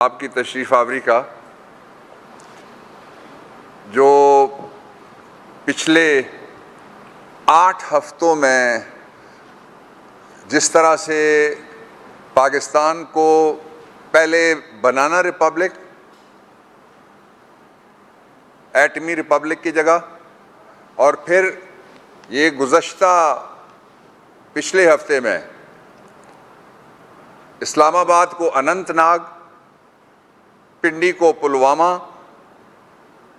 आपकी तशरीफ़ आवरी का जो पिछले 8 हफ्तों में जिस तरह से पाकिस्तान को पहले बनाना रिपब्लिक, एटमी रिपब्लिक की जगह, और फिर ये गुज़श्ता पिछले हफ्ते में इस्लामाबाद को अनंतनाग, पिंडी को पुलवामा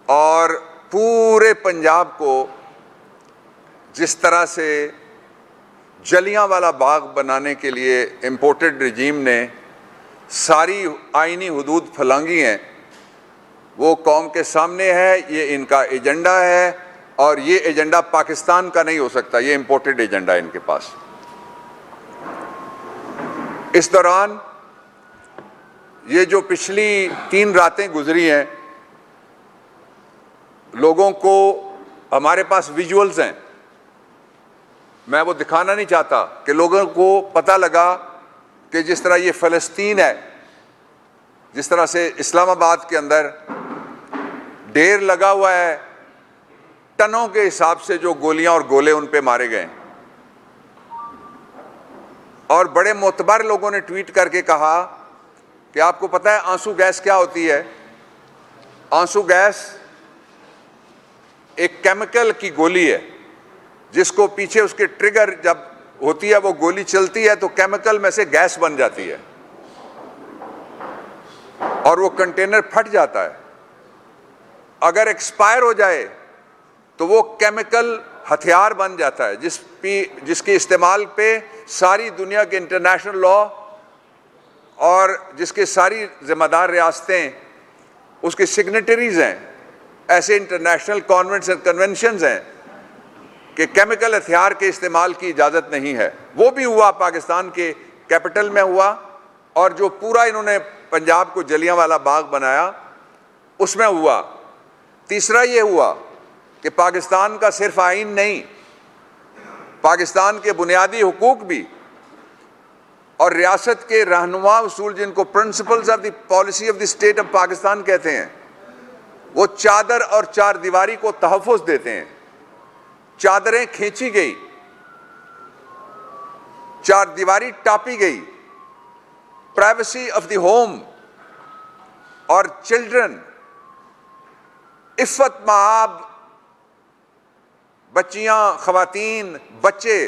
और पूरे पंजाब को जिस तरह से जलियांवाला बाग बनाने के लिए इम्पोर्टेड रजीम ने सारी आईनी हुदूद फलांगी हैं, वो कौम के सामने है। ये इनका एजेंडा है और ये एजेंडा पाकिस्तान का नहीं हो सकता, ये इम्पोर्टेड एजेंडा है इनके पास। इस दौरान ये जो पिछली 3 रातें गुजरी हैं, लोगों को, हमारे पास विजुअल्स हैं, मैं वो दिखाना नहीं चाहता, कि लोगों को पता लगा कि जिस तरह ये फ़लस्तीन है, जिस तरह से इस्लामाबाद के अंदर ढेर लगा हुआ है, टनों के हिसाब से जो गोलियां और गोले उन पे मारे गए। और बड़े मोतबर लोगों ने ट्वीट करके कहा कि आपको पता है आंसू गैस क्या होती है? आंसू गैस एक केमिकल की गोली है जिसको पीछे उसके ट्रिगर जब होती है, वो गोली चलती है तो केमिकल में से गैस बन जाती है और वो कंटेनर फट जाता है। अगर एक्सपायर हो जाए तो वो केमिकल हथियार बन जाता है जिसके इस्तेमाल पे सारी दुनिया के इंटरनेशनल लॉ और जिसके सारी जिम्मेदार रियासतें उसके सिग्नेटरीज हैं। ऐसे इंटरनेशनल कॉन्वेंट्स एंड कन्वेंशंस हैं कि केमिकल हथियार के इस्तेमाल की इजाज़त नहीं है। वो भी हुआ, पाकिस्तान के कैपिटल में हुआ, और जो पूरा इन्होंने पंजाब को जलियांवाला बाग बनाया उसमें हुआ। तीसरा ये हुआ कि पाकिस्तान का सिर्फ आइन नहीं, पाकिस्तान के बुनियादी हुकूक भी और रियासत के रहनुमा उसूल, जिनको principles of the policy of the state of Pakistan कहते हैं, वो चादर और चार दीवारी को तहफ़्फ़ुज़ देते हैं। चादरें खींची गई, चार दीवारी टापी गई, प्राइवेसी ऑफ द होम और चिल्ड्रन, इफ़्फ़त माब, बच्चियां, ख़वातीन, बच्चे,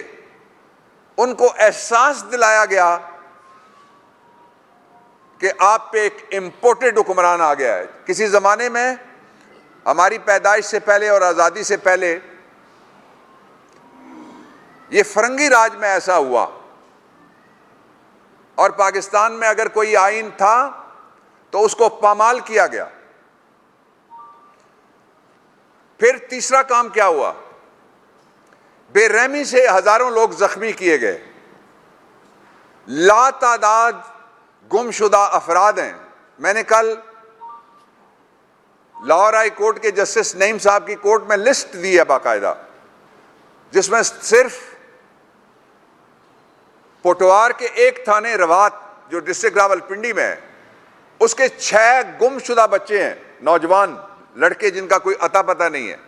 उनको एहसास दिलाया गया कि आप पे एक इम्पोर्टेड हुक्मरान आ गया है। किसी ज़माने में हमारी पैदाइश से पहले और आज़ादी से पहले ये फरंगी राज में ऐसा हुआ, और पाकिस्तान में अगर कोई आइन था तो उसको पामाल किया गया। फिर तीसरा काम क्या हुआ? बेरहमी से हजारों लोग जख्मी किए गए, लातादाद गुमशुदा अफराद हैं। मैंने कल लाहौर हाई कोर्ट के जस्टिस नईम साहब की कोर्ट में लिस्ट दी है बाकायदा, जिसमें सिर्फ पोटवार के एक थाने रवात जो डिस्ट्रिक्ट रावलपिंडी में है, उसके 6 गुमशुदा बच्चे हैं, नौजवान लड़के जिनका कोई अता पता नहीं है।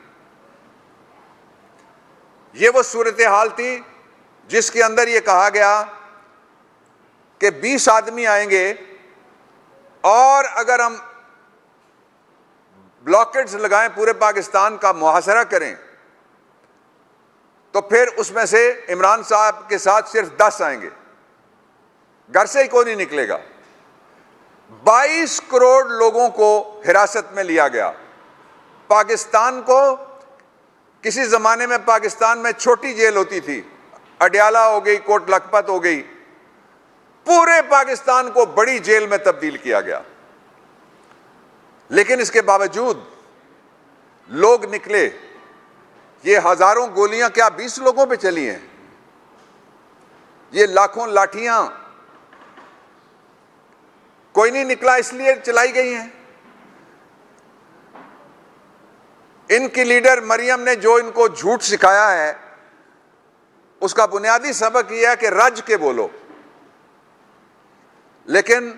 ये वो सूरत हाल थी जिसके अंदर ये कहा गया कि 20 आदमी आएंगे और अगर हम ब्लॉकेट्स लगाएं, पूरे पाकिस्तान का मुहासरा करें, तो फिर उसमें से इमरान साहब के साथ सिर्फ 10 आएंगे, घर से ही कोई नहीं निकलेगा। 22 करोड़ लोगों को हिरासत में लिया गया। पाकिस्तान को, किसी जमाने में पाकिस्तान में छोटी जेल होती थी, अडयाला हो गई, कोट लखपत हो गई, पूरे पाकिस्तान को बड़ी जेल में तब्दील किया गया। लेकिन इसके बावजूद लोग निकले। ये हजारों गोलियां क्या 20 लोगों पे चली हैं? ये लाखों लाठियां कोई नहीं निकला इसलिए चलाई गई हैं। इनकी लीडर मरियम ने जो इनको झूठ सिखाया है, उसका बुनियादी सबक यह है कि रज के बोलो। लेकिन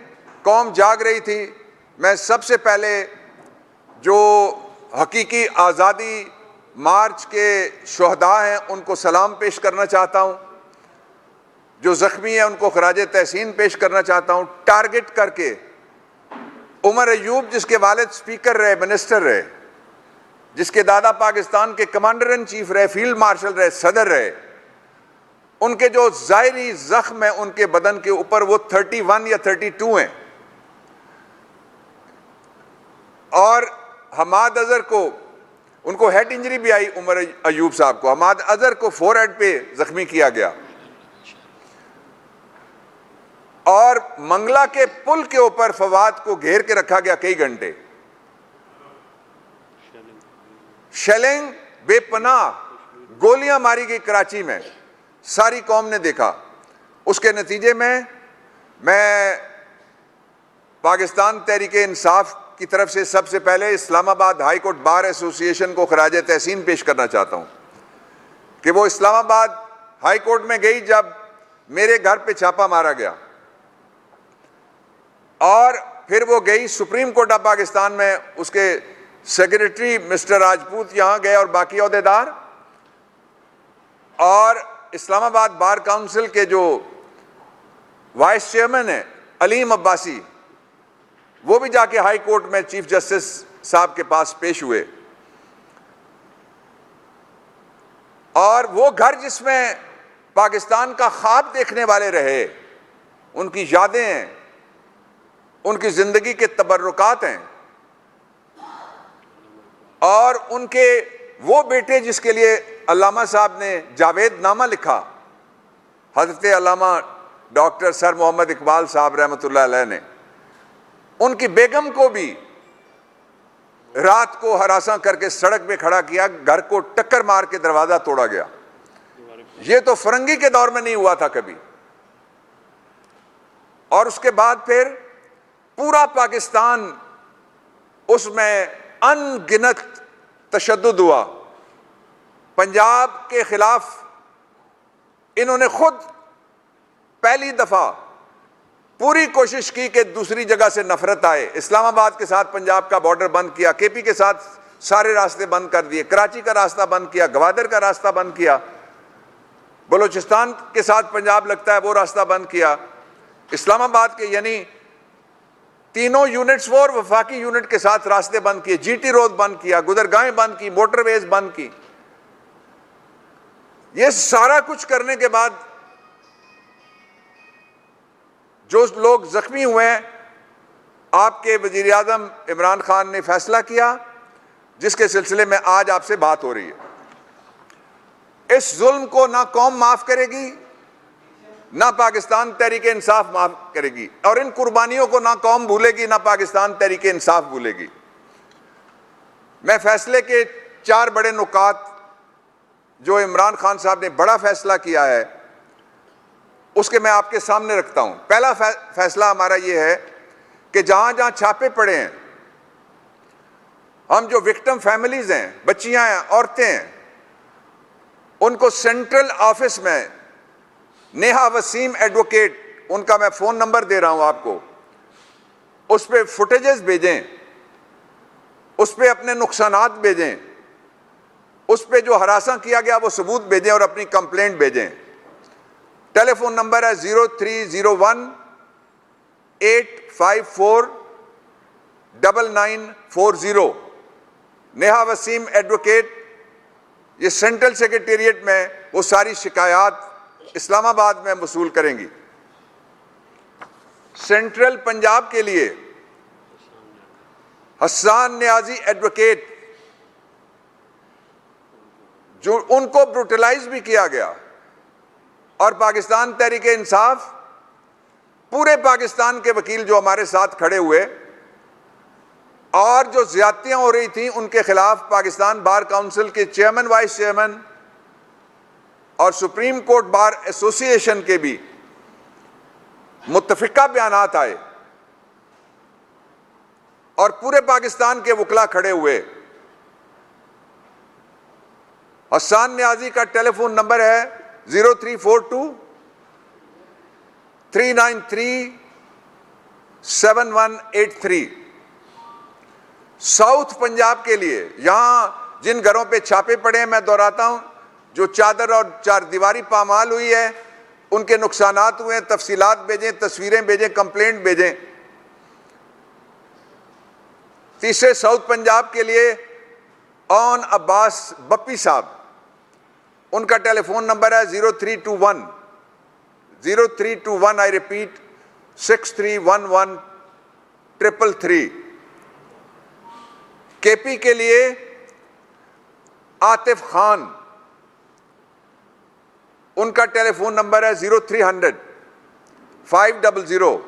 कौम जाग रही थी। मैं सबसे पहले जो हकीकी आज़ादी मार्च के शुहदा हैं उनको सलाम पेश करना चाहता हूँ, जो ज़ख्मी हैं उनको खराज तहसीन पेश करना चाहता हूँ। टारगेट करके उमर अयूब, जिसके वालिद स्पीकर रहे, मिनिस्टर रहे, जिसके दादा पाकिस्तान के कमांडर इन चीफ रहे, फील्ड मार्शल रहे, सदर रहे, उनके जो ज़ाहिरी ज़ख्म है उनके बदन के ऊपर, वो 31 या 32 हैं। और हमाद अजहर को, उनको हेड इंजरी भी आई, उमर अयूब साहब को, हमाद अजहर को फोरहेड पे जख्मी किया गया। और मंगला के पुल के ऊपर फवाद को घेर के रखा गया कई घंटे। शेलिंग बेपनाह गोलियां मारी गई कराची में, सारी कौम ने देखा। उसके नतीजे में मैं पाकिस्तान तहरीक इंसाफ की तरफ से सबसे पहले Islamabad high court bar association को खराज तहसीन पेश करना चाहता हूं कि वो इस्लामाबाद हाई कोर्ट में गई जब मेरे घर पे छापा मारा गया, और फिर वो गई सुप्रीम कोर्ट ऑफ पाकिस्तान में, उसके सेक्रेटरी मिस्टर राजपूत यहां गए और बाकी ओहदेदार, और इस्लामाबाद बार काउंसिल के जो वाइस चेयरमैन है अलीम अब्बासी, वो भी जाके हाई कोर्ट में चीफ जस्टिस साहब के पास पेश हुए। और वो घर जिसमें पाकिस्तान का ख्वाब देखने वाले रहे, उनकी यादें हैं, उनकी जिंदगी के तबर्रुकात हैं, और उनके वो बेटे जिसके लिए अल्लामा साहब ने जावेद नामा लिखा, हजरत अल्लामा डॉक्टर सर मोहम्मद इकबाल साहब रहमतुल्लाह अलैह ने, उनकी बेगम को भी रात को हरासा करके सड़क पे खड़ा किया, घर को टक्कर मार के दरवाजा तोड़ा गया। ये तो फरंगी के दौर में नहीं हुआ था कभी। और उसके बाद फिर पूरा पाकिस्तान, उसमें अनगिनत तशद्दुद हुआ। पंजाब के खिलाफ इन्होंने खुद पहली दफा पूरी कोशिश की कि दूसरी जगह से नफरत आए। इस्लामाबाद के साथ पंजाब का बॉर्डर बंद किया, केपी के साथ सारे रास्ते बंद कर दिए, कराची का रास्ता बंद किया, ग्वादर का रास्ता बंद किया, बलूचिस्तान के साथ पंजाब लगता है वो रास्ता बंद किया। इस्लामाबाद के यानी तीनों यूनिट्स वो और वफाकी यूनिट के साथ रास्ते बंद किए, जीटी रोड बंद किया, गुजरगाहें बंद की, मोटरवेज बंद की। ये सारा कुछ करने के बाद जो लोग जख्मी हुए हैं, आपके वजीर आज़म इमरान खान ने फैसला किया, जिसके सिलसिले में आज आपसे बात हो रही है। इस जुल्म को ना कौम माफ करेगी, ना पाकिस्तान तहरीक इंसाफ माफ करेगी, और इन कुर्बानियों को ना कौम भूलेगी, ना पाकिस्तान तहरीक इंसाफ भूलेगी। मैं फैसले के 4 बड़े नुकात जो इमरान खान साहब ने बड़ा फैसला किया है, उसके मैं आपके सामने रखता हूं। पहला फैसला हमारा यह है कि जहां जहां छापे पड़े हैं, हम जो विक्टिम फैमिलीज हैं, बच्चियां हैं, औरतें हैं, उनको सेंट्रल ऑफिस में नेहा वसीम एडवोकेट, उनका मैं फोन नंबर दे रहा हूं आपको, उस पर फुटेजेस भेजें, उस पर अपने नुकसानात भेजें, उस पर जो हरासा किया गया वो सबूत भेजें और अपनी कंप्लेंट भेजें। टेलीफोन नंबर है 0301-854-9940। नेहा वसीम एडवोकेट, ये सेंट्रल सेक्रेटेरिएट में वो सारी शिकायत इस्लामाबाद में वसूल करेंगी। सेंट्रल पंजाब के लिए हसन नियाजी एडवोकेट, जो उनको ब्रूटलाइज भी किया गया, और पाकिस्तान तहरीक इंसाफ, पूरे पाकिस्तान के वकील जो हमारे साथ खड़े हुए, और जो ज्यादतियां हो रही थी उनके खिलाफ पाकिस्तान बार काउंसिल के चेयरमैन, वाइस चेयरमैन और सुप्रीम कोर्ट बार एसोसिएशन के भी मुत्तफिका बयानात आए, और पूरे पाकिस्तान के वकला खड़े हुए। हसन नियाजी का टेलीफोन नंबर है 0342-393-404। 7183। साउथ पंजाब के लिए यहां जिन घरों पे छापे पड़े हैं, मैं दोहराता हूं, जो चादर और चार दीवारी पामाल हुई है, उनके नुकसानात हुए हैं, तफसीलात भेजें, तस्वीरें भेजें, कंप्लेंट भेजें। तीसरे साउथ पंजाब के लिए ऑन अब्बास बप्पी साहब, उनका टेलीफोन नंबर है 0321 आई रिपीट 6311 केपी के लिए आतिफ खान, उनका टेलीफोन नंबर है 0300 500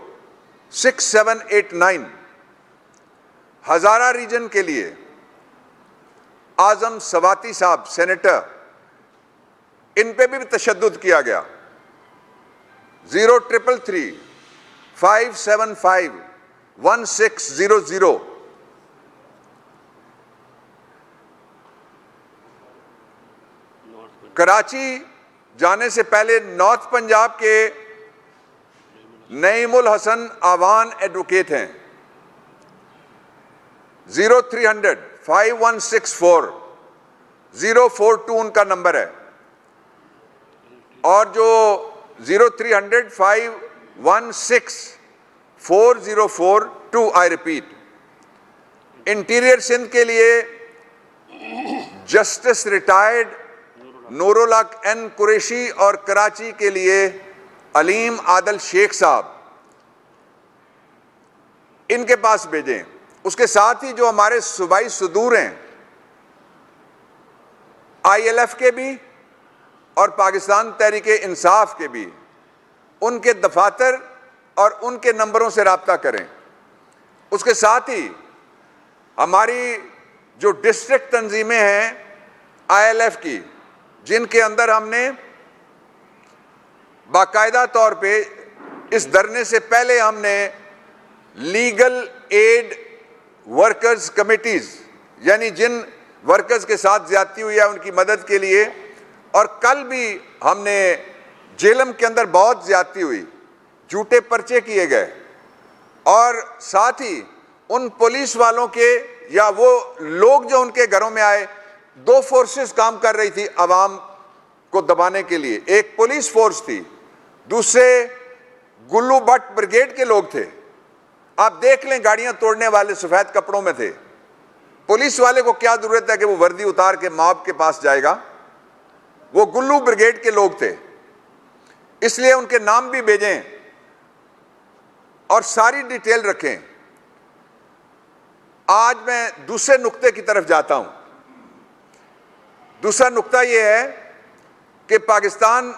6789। हजारा रीजन के लिए आजम सवाती साहब सेनेटर, इन पे भी तशद्दुद किया गया। 0333 575 1600। कराची जाने से पहले नॉर्थ पंजाब के नईमुल हसन आवान एडवोकेट हैं। 0300 5164 042 उनका नंबर है। और जो 0300 516 4042 आई रिपीट। इंटीरियर सिंध के लिए जस्टिस रिटायर्ड नूरुल हक एन कुरैशी और कराची के लिए अलीम आदल शेख साहब, इनके पास भेजें। उसके साथ ही जो हमारे सूबाई सुदूर हैं, ILF के भी और पाकिस्तान तहरीके इंसाफ के भी, उनके दफातर और उनके नंबरों से राब्ता करें। उसके साथ ही हमारी जो डिस्ट्रिक्ट तंजीमें हैं ILF की, जिनके अंदर हमने बाकायदा तौर पे इस धरने से पहले हमने लीगल एड वर्कर्स कमिटीज, यानी जिन वर्कर्स के साथ ज्यादती हुई है उनकी मदद के लिए, और कल भी हमने जेलम के अंदर बहुत ज्यादती हुई, झूठे पर्चे किए गए, और साथ ही उन पुलिस वालों के या वो लोग जो उनके घरों में आए, दो फोर्सेस काम कर रही थी अवाम को दबाने के लिए। एक पुलिस फोर्स थी, दूसरे गुल्लू भट्ट ब्रिगेड के लोग थे। आप देख लें, गाड़ियां तोड़ने वाले सफेद कपड़ों में थे। पुलिस वाले को क्या जरूरत है कि वो वर्दी उतार के मॉब के पास जाएगा? वो गुल्लू ब्रिगेड के लोग थे। इसलिए उनके नाम भी भेजें और सारी डिटेल रखें। आज मैं दूसरे नुक्ते की तरफ जाता हूं। दूसरा नुक्ता यह है कि पाकिस्तान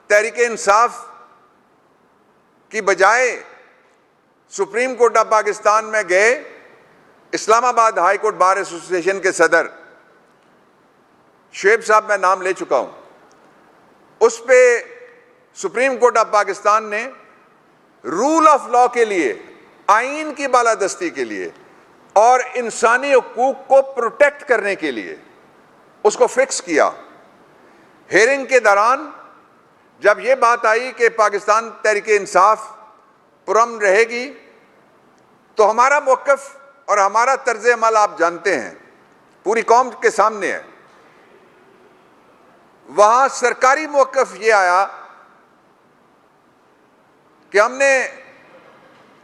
तहरीके इंसाफ की बजाय सुप्रीम कोर्ट ऑफ पाकिस्तान में गए Islamabad high court bar association के सदर शुएब साहब, मैं नाम ले चुका हूं, उस पे सुप्रीम कोर्ट ऑफ पाकिस्तान ने रूल ऑफ लॉ के लिए, आईन की बालादस्ती के लिए और इंसानी हुकूक को प्रोटेक्ट करने के लिए उसको फिक्स किया। हेयरिंग के दौरान जब यह बात आई कि पाकिस्तान तहरीके इंसाफ पुरअमन रहेगी, तो हमारा मौक़िफ़ और हमारा तर्ज अमल आप जानते हैं, पूरी कौम के सामने है। वहां सरकारी मौक़िफ़ ये आया कि हमने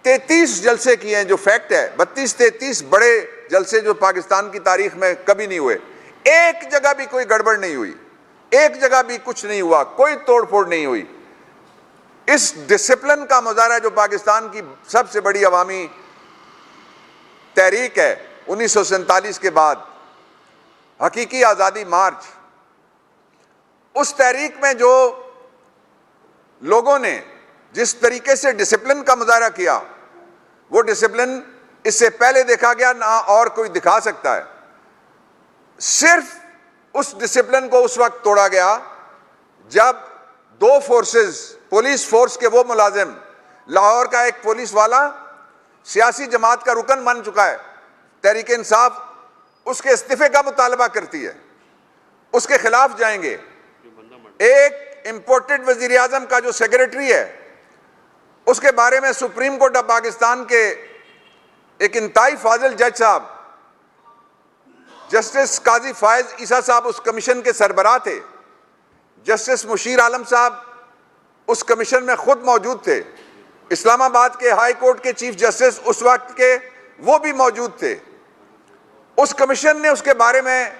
33 जलसे किए हैं, जो फैक्ट है 32-33 बड़े जलसे जो पाकिस्तान की तारीख में कभी नहीं हुए। एक जगह भी कोई गड़बड़ नहीं हुई, एक जगह भी कुछ नहीं हुआ, कोई तोड़फोड़ नहीं हुई। इस डिसिप्लिन का मुजाहरा जो पाकिस्तान की सबसे बड़ी अवामी तहरीक है 1947 के बाद, हकीकी आज़ादी मार्च, उस तहरीक में जो लोगों ने जिस तरीके से डिसिप्लिन का मुजाहरा किया, वो डिसिप्लिन इससे पहले देखा गया ना और कोई दिखा सकता है। सिर्फ उस डिसिप्लिन को उस वक्त तोड़ा गया जब दो फोर्सेस, पुलिस फोर्स के वो मुलाजिम, लाहौर का एक पुलिस वाला सियासी जमात का रुकन बन चुका है, तहरीक इंसाफ उसके इस्तीफे का मुतालबा करती है, उसके खिलाफ जाएंगे। एक इंपोर्टेड वजीर आजम का जो सेक्रेटरी है, उसके बारे में सुप्रीम कोर्ट ऑफ पाकिस्तान के एक इंतहाई फाजिल जज साहब जस्टिस काजी फायज ईसा साहब उस कमीशन के सरबराह थे। जस्टिस मुशीर आलम साहब उस कमीशन में खुद मौजूद थे। इस्लामाबाद के हाई कोर्ट के चीफ जस्टिस उस वक्त के वो भी मौजूद थे। उस कमीशन ने उसके बारे में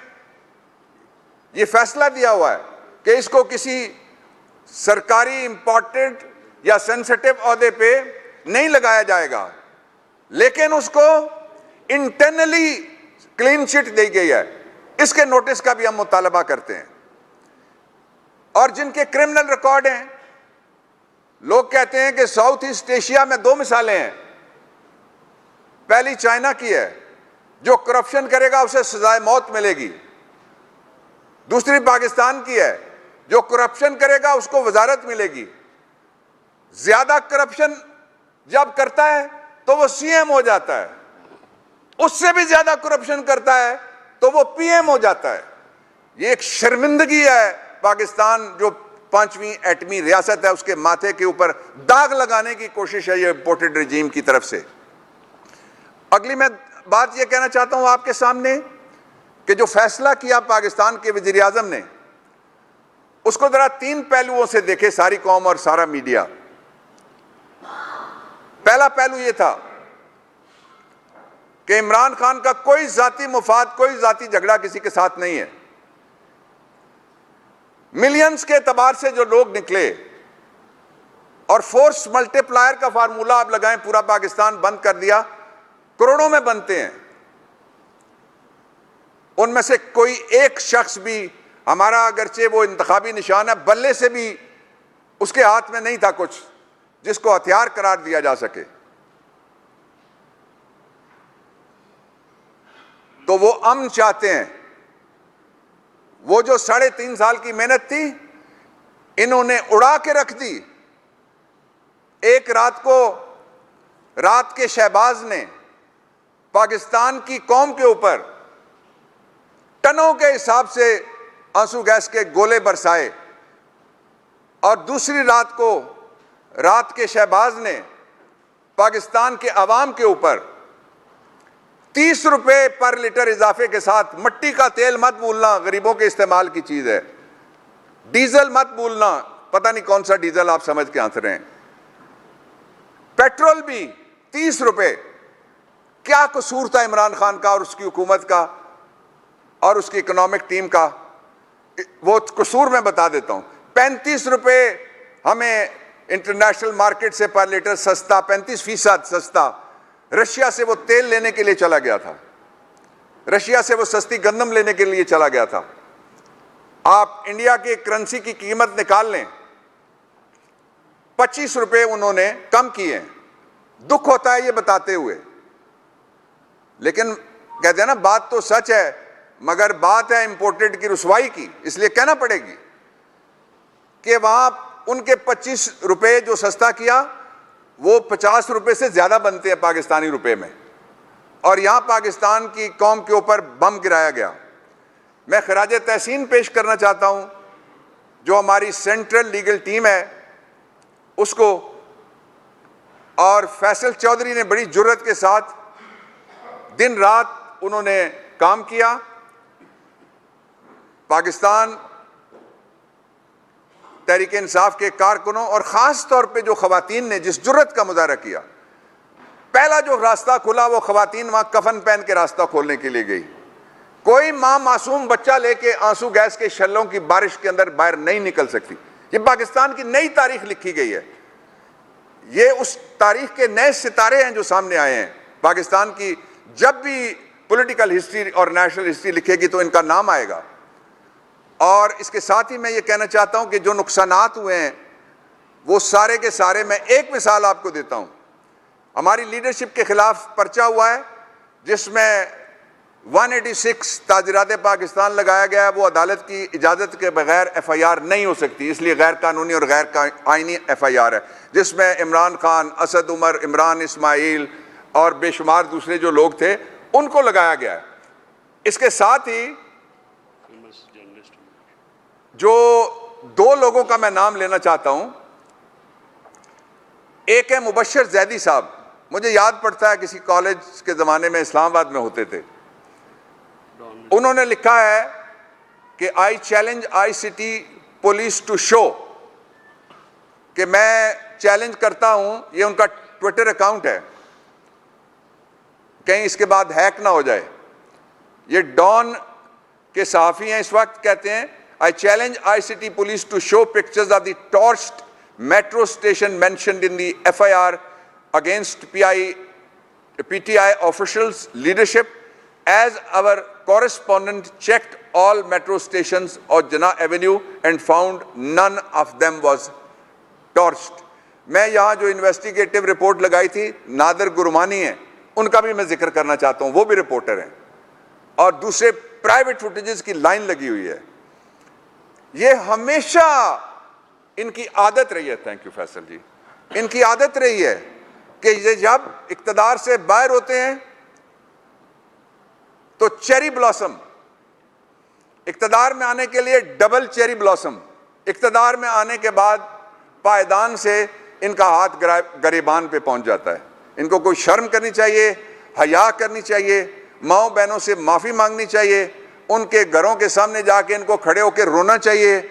ये फैसला दिया हुआ है कि इसको किसी सरकारी इंपॉर्टेंट या सेंसिटिव ओहदे पे नहीं लगाया जाएगा, लेकिन उसको इंटरनली क्लीन चिट दी गई है। इसके नोटिस का भी हम मुतालबा करते हैं। और जिनके क्रिमिनल रिकॉर्ड हैं, लोग कहते हैं कि साउथ ईस्ट एशिया में 2 मिसालें हैं। पहली चाइना की है, जो करप्शन करेगा उसे सजाए मौत मिलेगी। दूसरी पाकिस्तान की है, जो करप्शन करेगा उसको वजारत मिलेगी। ज्यादा करप्शन जब करता है तो वो सीएम हो जाता है, उससे भी ज्यादा करप्शन करता है तो वो पीएम हो जाता है। ये एक शर्मिंदगी है। पाकिस्तान जो 5वीं एटमी रियासत है, उसके माथे के ऊपर दाग लगाने की कोशिश है ये इंपोर्टेड रजीम की तरफ से। अगली मैं बात ये कहना चाहता हूं आपके सामने कि जो फैसला किया पाकिस्तान के वजीर आजम ने, उसको जरा 3 पहलुओं से देखे सारी कौम और सारा मीडिया। पहला पहलू यह था कि इमरान खान का कोई जाती मुफाद, कोई जाती झगड़ा किसी के साथ नहीं है। मिलियंस के एतबार से जो लोग निकले और फोर्स मल्टीप्लायर का फार्मूला आप लगाएं, पूरा पाकिस्तान बंद कर दिया, करोड़ों में बनते हैं। उनमें से कोई एक शख्स भी हमारा, अगरचे वो इंतखाबी निशान है, बल्ले से भी उसके हाथ में नहीं था कुछ जिसको हथियार करार दिया जा सके। तो वो अमन चाहते हैं। वो जो 3.5 साल की मेहनत थी, इन्होंने उड़ा के रख दी। एक रात को, रात के शहबाज ने पाकिस्तान की कौम के ऊपर टनों के हिसाब से आंसू गैस के गोले बरसाए, और दूसरी रात को रात के शहबाज ने पाकिस्तान के अवाम के ऊपर 30 रुपए पर लीटर इजाफे के साथ, मट्टी का तेल मत भूलना, गरीबों के इस्तेमाल की चीज है, डीजल मत भूलना, पता नहीं कौन सा डीजल आप समझ के हंस रहे हैं, पेट्रोल भी 30 रुपए। क्या कसूर था इमरान खान का और उसकी हुकूमत का और उसकी इकोनॉमिक टीम का? वो कसूर मैं बता देता हूं। 35 रुपए हमें इंटरनेशनल मार्केट से पर लीटर सस्ता, 35% सस्ता रशिया से वो तेल लेने के लिए चला गया था। रशिया से वो सस्ती गंदम लेने के लिए चला गया था। आप इंडिया की करेंसी की कीमत निकाल लें, 25 रुपए उन्होंने कम किए। दुख होता है ये बताते हुए, लेकिन कहते हैं ना, बात तो सच है, मगर बात है इंपोर्टेड की रुसवाई की। इसलिए कहना पड़ेगी कि वहां उनके 25 रुपए जो सस्ता किया, वो 50 रुपए से ज्यादा बनते हैं पाकिस्तानी रुपए में, और यहां पाकिस्तान की कौम के ऊपर बम गिराया गया। मैं खराज तहसीन पेश करना चाहता हूं जो हमारी सेंट्रल लीगल टीम है उसको, और फैसल चौधरी ने बड़ी जुर्रत के साथ दिन रात उन्होंने काम किया। पाकिस्तान तहरीक इंसाफ के कारकुनों और ख़ास तौर पे जो ख़वातीन ने जिस जुर्रत का मुजाहरा किया, पहला जो रास्ता खुला वो ख़वातीन वहाँ कफन पहन के रास्ता खोलने के लिए गई। कोई माँ मासूम बच्चा लेके आंसू गैस के शल्लों की बारिश के अंदर बाहर नहीं निकल सकती। ये पाकिस्तान की नई तारीख लिखी गई है। ये उस तारीख के नए सितारे हैं जो सामने आए हैं। पाकिस्तान की जब भी पॉलिटिकल हिस्ट्री और नेशनल हिस्ट्री लिखेगी तो इनका नाम आएगा। और इसके साथ ही मैं ये कहना चाहता हूं कि जो नुकसानात हुए हैं वो सारे के सारे, मैं एक मिसाल आपको देता हूं। हमारी लीडरशिप के खिलाफ पर्चा हुआ है जिसमें 186 ताज़ीरात पाकिस्तान लगाया गया है। वो अदालत की इजाज़त के बगैर FIR नहीं हो सकती, इसलिए गैर कानूनी और गैर आइनी FIR है, जिसमें इमरान खान, असद उमर, इमरान इस्माइल और बेशुमार दूसरे जो लोग थे उनको लगाया गया है। इसके साथ ही जो 2 लोगों का मैं नाम लेना चाहता हूं, एक है मुबशर जैदी साहब, मुझे याद पड़ता है किसी कॉलेज के ज़माने में इस्लामाबाद में होते थे। उन्होंने लिखा है कि I challenge ICT police to show, कि मैं चैलेंज करता हूं, ये उनका ट्विटर अकाउंट है, कहीं इसके बाद हैक ना हो जाए। ये डॉन के सहाफ़ी हैं इस वक्त, कहते हैं I challenge ICT police to show pictures of the torched metro station mentioned in the FIR against PTI officials leadership, as our correspondent checked all metro stations और Jinnah Avenue and found none of them was torched। मैं यहाँ जो investigative report लगाई थी, नादर गुरमानी है, उनका भी मैं जिक्र करना चाहता हूँ, वो भी रिपोर्टर हैं, और दूसरे प्राइवेट फुटेजेस की लाइन लगी हुई है। ये हमेशा इनकी आदत रही है, थैंक यू फैसल जी, इनकी आदत रही है कि ये जब इक्तदार से बाहर होते हैं तो चेरी ब्लॉसम, इक्तदार में आने के लिए डबल चेरी ब्लॉसम, इक्तदार में आने के बाद पायदान से इनका हाथ गरीबान पे पहुंच जाता है। इनको कोई शर्म करनी चाहिए, हया करनी चाहिए, माओ बहनों से माफ़ी मांगनी चाहिए, उनके घरों के सामने जाके इनको खड़े होकर रोना चाहिए।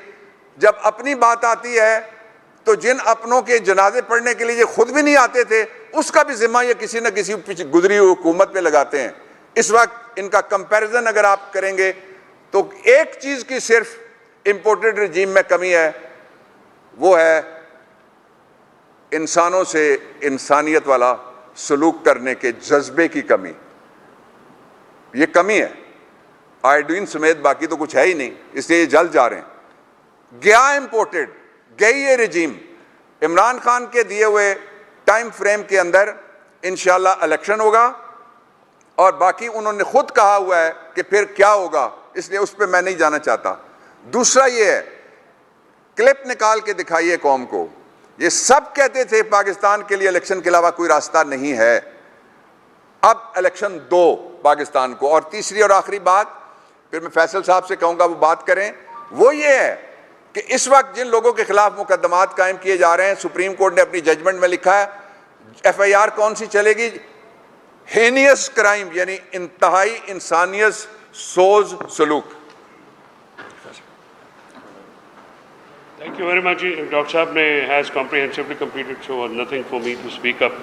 जब अपनी बात आती है तो जिन अपनों के जनाजे पढ़ने के लिए ये खुद भी नहीं आते थे, उसका भी जिम्मा ये किसी न किसी पीछे गुजरी हुई हुकूमत पे लगाते हैं। इस वक्त इनका कंपैरिजन अगर आप करेंगे तो एक चीज की सिर्फ इंपोर्टेड रजीम में कमी है, वो है इंसानों से इंसानियत वाला सलूक करने के जज्बे की कमी। ये कमी है, आयोडीन समेत बाकी तो कुछ है ही नहीं, इसलिए ये जल जा रहे हैं। गया इंपोर्टेड, गई ये रजीम। इमरान खान के दिए हुए टाइम फ्रेम के अंदर इंशाल्लाह इलेक्शन होगा, और बाकी उन्होंने खुद कहा हुआ है कि फिर क्या होगा, इसलिए उस पर मैं नहीं जाना चाहता। दूसरा ये है, क्लिप निकाल के दिखाइए कौम को। ये सब कहते थे पाकिस्तान के लिए इलेक्शन के अलावा कोई रास्ता नहीं है, अब इलेक्शन दो पाकिस्तान को। और तीसरी और आखिरी बात, फिर मैं फैसल साहब से कहूँगा वो बात करें, वो ये है कि इस वक्त जिन लोगों के खिलाफ मुकदमात कायम किए जा रहे हैं, सुप्रीम कोर्ट ने अपनी जजमेंट में लिखा है FIR कौन सी चलेगी, हेनियस क्राइम, यानी इंतहाई इंसानियत सोज सलूक। Thank you very much. Doctor साहब ने has comprehensively completed, so nothing for me to speak up.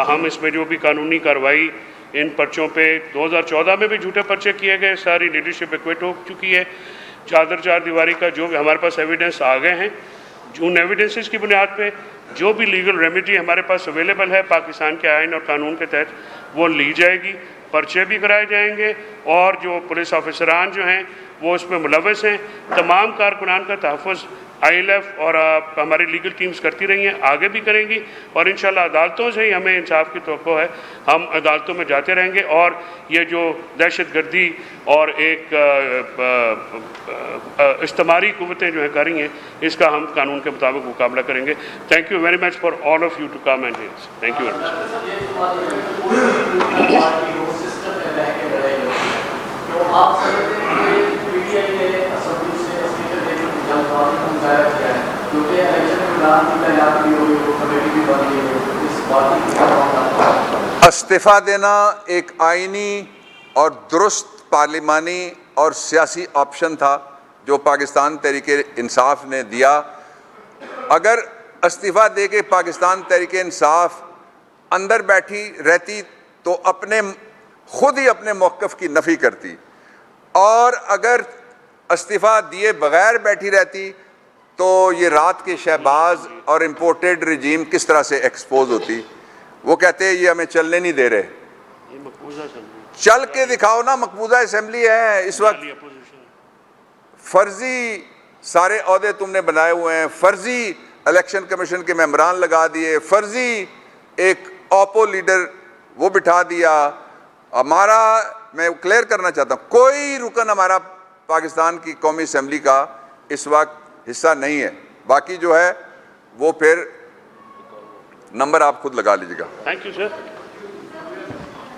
हम इसमें जो भी कानूनी कार्रवाई इन पर्चों पे 2014 में भी झूठे पर्चे किए गए, सारी लीडरशिप एक्विट हो चुकी है। चार दीवारी का जो भी हमारे पास एविडेंस आ गए हैं, उन एविडेंसेस की बुनियाद पे जो भी लीगल रेमेडी हमारे पास अवेलेबल है पाकिस्तान के आइन और कानून के तहत, वो ली जाएगी, पर्चे भी कराए जाएंगे, और जो पुलिस ऑफिसरान जो हैं वो उसमें मुलव्वस हैं। तमाम कारकुनान का तहफ़्फ़ुज़ ILF और हमारी लीगल टीम्स करती रही हैं, आगे भी करेंगी, और इंशाल्लाह अदालतों से ही हमें इंसाफ की तवक्को है। हम अदालतों में जाते रहेंगे, और ये जो दहशतगर्दी और एक इस्तेमारी कुव्वतें जो है कर रही हैं, इसका हम कानून के मुताबिक मुकाबला करेंगे। Thank you very much for all of you to come and here. Thank you very much. इस्तीफ़ा देना एक आईनी और दुरुस्त पार्लिमानी और सियासी ऑप्शन था जो पाकिस्तान तहरीके इंसाफ ने दिया। अगर इस्तीफ़ा दे के पाकिस्तान तहरीके इंसाफ अंदर बैठी रहती तो खुद ही अपने मौक़िफ़ की नफ़ी करती, और अगर इस्तीफ़ा दिए बगैर बैठी रहती तो ये रात के शहबाज और इम्पोर्टेड रजीम किस तरह से एक्सपोज होती। वो कहते हैं ये हमें चलने नहीं दे रहे, चल के दिखाओ ना, मकबूजा असेंबली है इस वक्त, फर्जी सारे अहदे तुमने बनाए हुए हैं, फर्जी इलेक्शन कमीशन के मेंबरान लगा दिए, फर्जी एक ओपो लीडर वो बिठा दिया। हमारा, मैं क्लियर करना चाहता हूँ, कोई रुकन हमारा पाकिस्तान की कौमी असेंबली का इस वक्त हिस्सा नहीं है। बाकी जो है वो फिर नंबर आप खुद लगा लीजिएगा। Thank you sir.